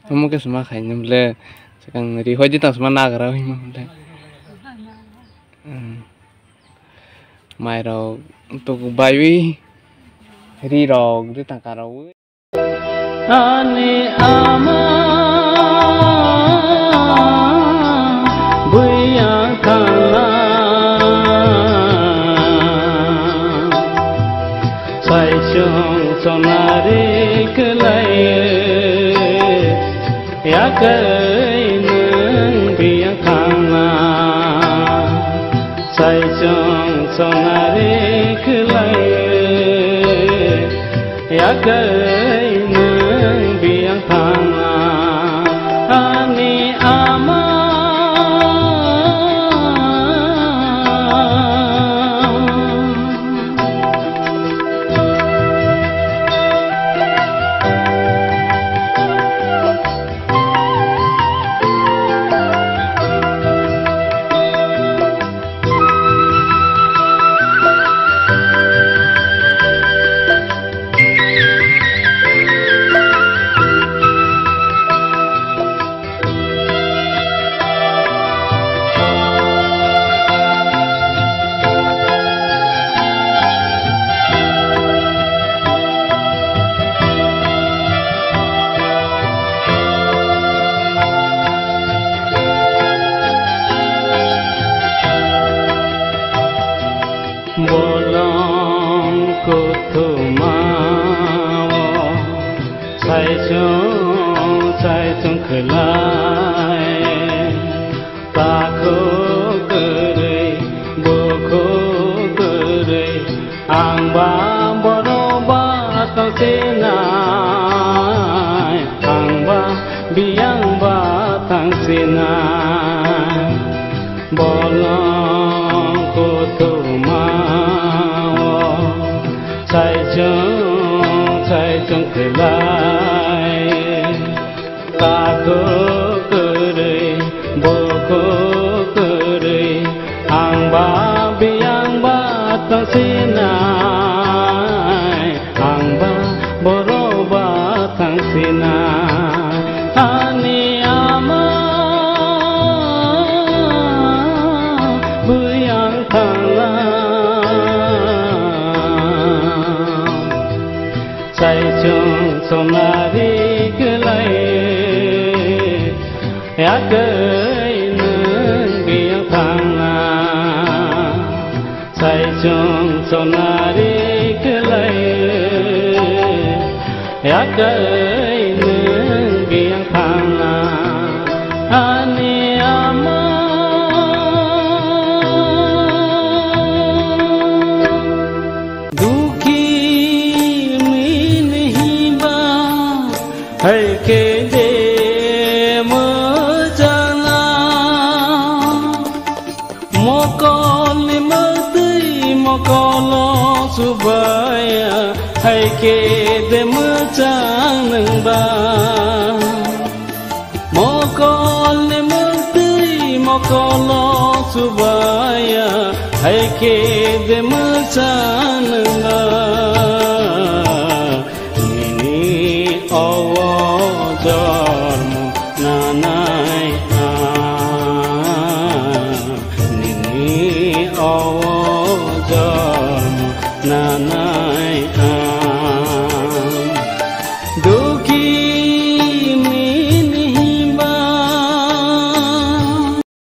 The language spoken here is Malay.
Kamu ke semua kayaknya boleh sekarang riho aja tak semua nagar ini mah boleh. Mai rau untuk bayi rirau gitu tak karau. Ane ama buya kala sai chung sonare kelai ya kai nang buya kala sai chung sonare kelai ya kai nang biang panga ani ama bolong kutumawo sai chung kelai takho kere boko kere angba boroba tangsinai angba biang ba tangsinai bolong kutumawo sai chung kelai takho kere boko kere angba biang ba tangsinai angba boroba tangsinai ani ama buyang kala sai chung sonari kelai ya kai nang biang panga sai chung sonari kelai ya kai nang biang panga ani ama hai ke de mojana mokolo subaya hai ke de mojanang ba mokolo subaya hai ke de mojanang ba ni awa